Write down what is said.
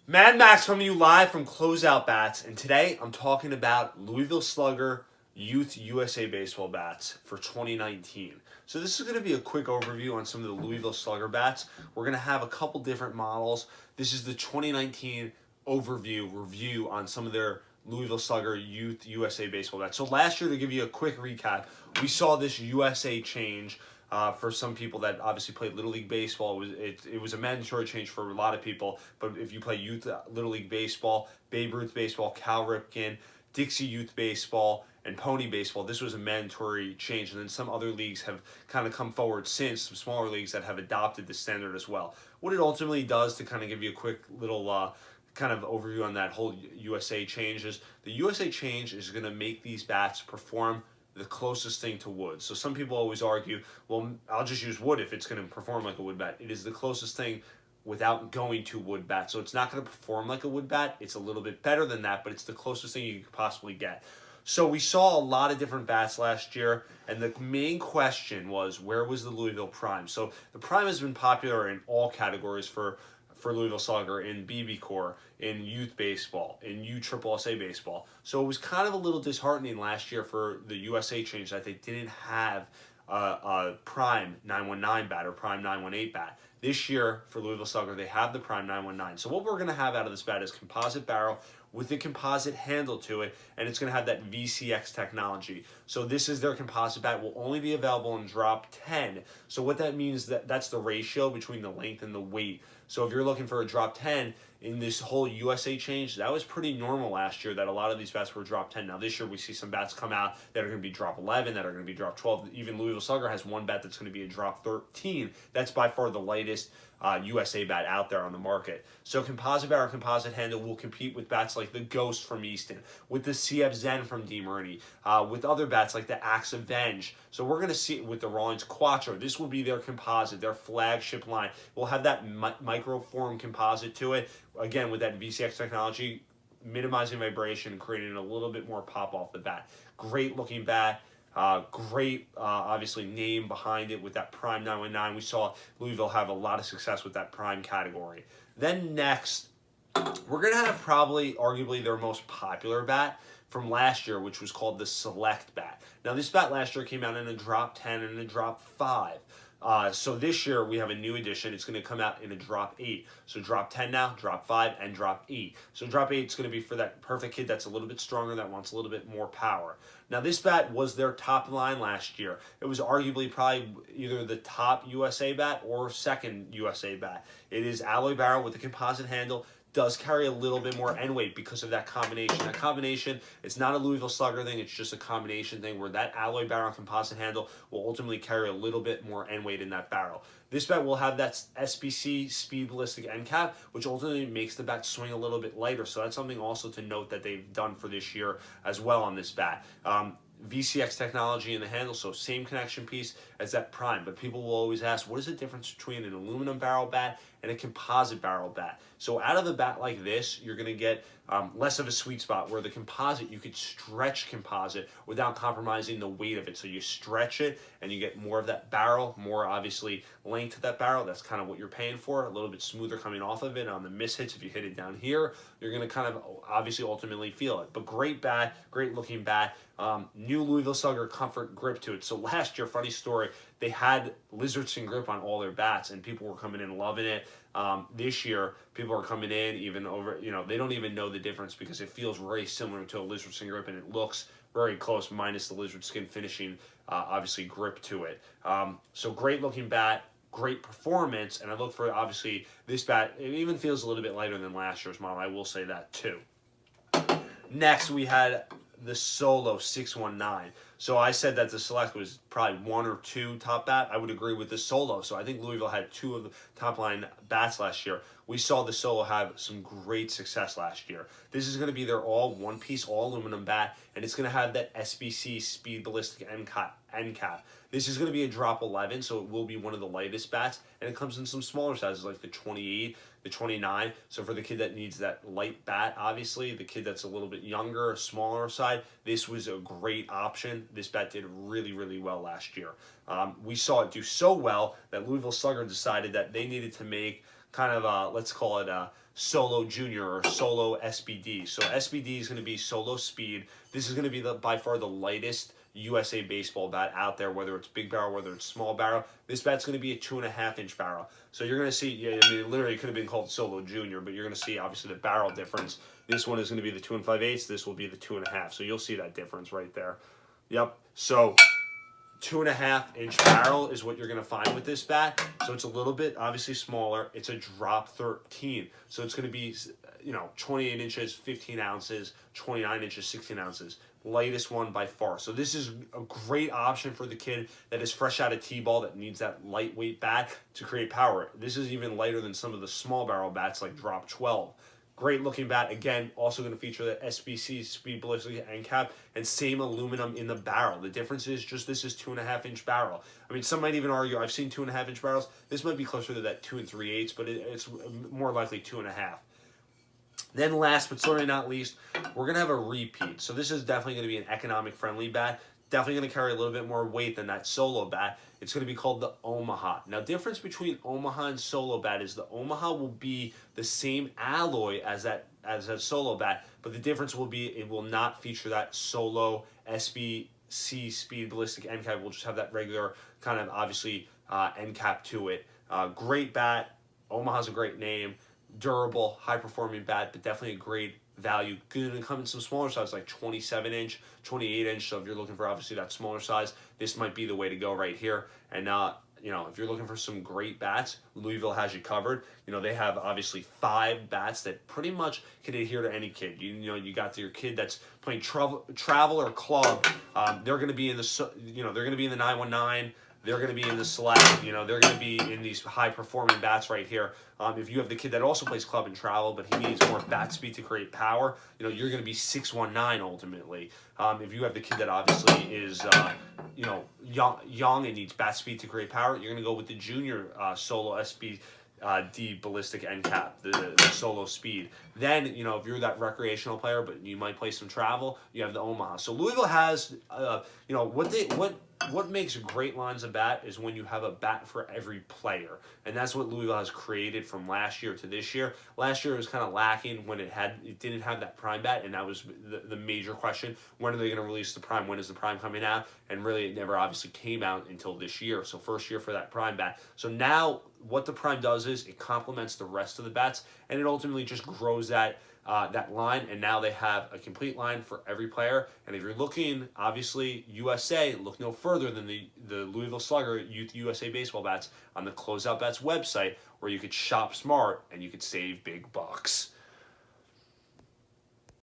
Mad Max coming to you live from Closeout Bats, and today I'm talking about Louisville Slugger Youth USA Baseball Bats for 2019. So this is going to be a quick overview on some of the Louisville Slugger bats. We're going to have a couple different models. This is the 2019 review on some of their Louisville Slugger Youth USA Baseball bats. So last year, to give you a quick recap, we saw this USA change for some people that obviously played Little League Baseball. It was a mandatory change for a lot of people, but if you play youth Little League Baseball, Babe Ruth Baseball, Cal Ripken, Dixie Youth Baseball, and Pony Baseball, this was a mandatory change. And then some other leagues have kind of come forward since, some smaller leagues that have adopted the standard as well. What it ultimately does, to kind of give you a quick little kind of overview on that whole USA change, is the USA change is going to make these bats perform the closest thing to wood. So some people always argue, well, I'll just use wood if it's going to perform like a wood bat. It is the closest thing without going to wood bat. So it's not going to perform like a wood bat. It's a little bit better than that, but it's the closest thing you could possibly get. So we saw a lot of different bats last year, and the main question was, where was the Louisville Prime? So the Prime has been popular in all categories for Louisville Slugger, in BB Corps, in youth baseball, in USSSA baseball. So it was kind of a little disheartening last year for the USA change that they didn't have a Prime 919 bat or Prime 918 bat. This year for Louisville Slugger, they have the Prime 919. So what we're going to have out of this bat is composite barrel with a composite handle to it, and it's going to have that VCX technology. So this is their composite bat. Will only be available in drop 10. So what that means, that's the ratio between the length and the weight. So if you're looking for a drop 10 in this whole USA change, that was pretty normal last year, that a lot of these bats were drop 10. Now this year we see some bats come out that are going to be drop 11, that are going to be drop 12. Even Louisville Slugger has one bat that's going to be a drop 13. That's by far the lightest USA bat out there on the market. So composite bat or composite handle will compete with bats like the Ghost from Easton, with the CF Zen from DeMarini, with other bats like the Axe Avenge. So we're going to see it with the Rawlings Quattro. This will be their composite, their flagship line. We'll have that microform composite to it, again with that VCX technology, minimizing vibration and creating a little bit more pop off the bat. Great looking bat. Great, obviously, name behind it with that Prime 919. We saw Louisville have a lot of success with that Prime category. Then next, we're going to have probably, arguably, their most popular bat from last year, which was called the Select bat. Now, this bat last year came out in a drop 10 and a drop 5. So this year we have a new edition. It's going to come out in a drop 8. So drop 10 now, drop 5, and drop 8. So drop 8 is going to be for that perfect kid that's a little bit stronger, that wants a little bit more power. Now this bat was their top line last year. It was arguably probably either the top USA bat or second USA bat. It is alloy barrel with a composite handle. Does carry a little bit more end weight because of that combination. That combination, it's not a Louisville Slugger thing, it's just a combination thing where that alloy barrel composite handle will ultimately carry a little bit more end weight in that barrel. This bat will have that SBC speed ballistic end cap, which ultimately makes the bat swing a little bit lighter. So that's something also to note that they've done for this year as well on this bat. VCX technology in the handle, so same connection piece as that Prime. But people will always ask, what is the difference between an aluminum barrel bat and a composite barrel bat? So out of a bat like this, you're going to get less of a sweet spot, where the composite, you could stretch composite without compromising the weight of it. So you stretch it and you get more of that barrel, more obviously length to that barrel. That's kind of what you're paying for, a little bit smoother coming off of it. On the miss hits, if you hit it down here, you're going to kind of obviously ultimately feel it. But great bat, great looking bat. New Louisville Slugger comfort grip to it. So last year, funny story, they had lizard skin grip on all their bats, and people were coming in loving it. This year, people are coming in even over, they don't even know the difference because it feels very similar to a lizard skin grip, and it looks very close, minus the lizard skin finishing, obviously, grip to it. So great looking bat, great performance, and I look for, obviously, this bat, it even feels a little bit lighter than last year's model. I will say that too. Next, we had the Solo 619. So I said that the Select was probably one or two top bat. I would agree with the Solo. So I think Louisville had two of the top line bats last year. We saw the Solo have some great success last year. This is going to be their all one piece, all aluminum bat, and it's going to have that SBC speed ballistic end cap. This is going to be a drop 11, so it will be one of the lightest bats, and it comes in some smaller sizes like the 28, the 29. So for the kid that needs that light bat, obviously, the kid that's a little bit younger, smaller side, this was a great option. This bat did really, really well last year. We saw it do so well that Louisville Slugger decided that they needed to make kind of let's call it a Solo Junior or Solo SBD. So SBD is going to be Solo Speed. This is going to be by far the lightest USA baseball bat out there, whether it's big barrel, whether it's small barrel. This bat's going to be a 2.5-inch barrel. So you're going to see, yeah, I mean, literally it could have been called Solo Junior, but you're going to see obviously the barrel difference. This one is going to be the 2 5/8. This will be the 2.5. So you'll see that difference right there. Yep. So 2.5-inch barrel is what you're going to find with this bat. So it's a little bit obviously smaller. It's a drop 13. So it's going to be, 28 inches, 15 ounces, 29 inches, 16 ounces. Lightest one by far. So this is a great option for the kid that is fresh out of T-ball that needs that lightweight bat to create power. This is even lighter than some of the small barrel bats like drop 12. Great looking bat. Again, also going to feature the SBC speed ballistic end cap and same aluminum in the barrel. The difference is just this is 2.5-inch barrel. I mean, some might even argue I've seen 2.5-inch barrels. This might be closer to that 2 3/8, but it's more likely 2.5. Then last but certainly not least, we're going to have a repeat. So this is definitely going to be an economic friendly bat. Definitely going to carry a little bit more weight than that Solo bat. It's going to be called the Omaha. Now, difference between Omaha and Solo bat is the Omaha will be the same alloy as that Solo bat, but the difference will be it will not feature that Solo SBC speed ballistic end cap. We'll just have that regular kind of obviously end cap to it. Great bat. Omaha's a great name. Durable, high-performing bat, but definitely a great value. Going to come in some smaller size, like 27-inch, 28-inch. So if you're looking for obviously that smaller size, this might be the way to go right here. And if you're looking for some great bats, Louisville has you covered. They have obviously 5 bats that pretty much can adhere to any kid. You got your kid that's playing travel or club. They're going to be in the they're going to be in the 919. They're going to be in the Select. They're going to be in these high-performing bats right here. If you have the kid that also plays club and travel, but he needs more bat speed to create power, you're going to be 619 ultimately. If you have the kid that obviously is, young and needs bat speed to create power, you're going to go with the Junior Solo SB. D ballistic end cap, the Solo Speed. Then, if you're that recreational player, but you might play some travel, you have the Omaha. So Louisville has, what makes great lines of bat is when you have a bat for every player, and that's what Louisville has created from last year to this year. Last year it was kind of lacking when it didn't have that prime bat, and that was the major question. When are they going to release the prime? When is the prime coming out? And really, it never obviously came out until this year. So first year for that prime bat. So now what the prime does is it complements the rest of the bats, and it ultimately just grows that line, and now they have a complete line for every player. And if you're looking, obviously, USA, look no further than the Louisville Slugger Youth USA baseball bats on the Closeout Bats website, where you could shop smart and you could save big bucks.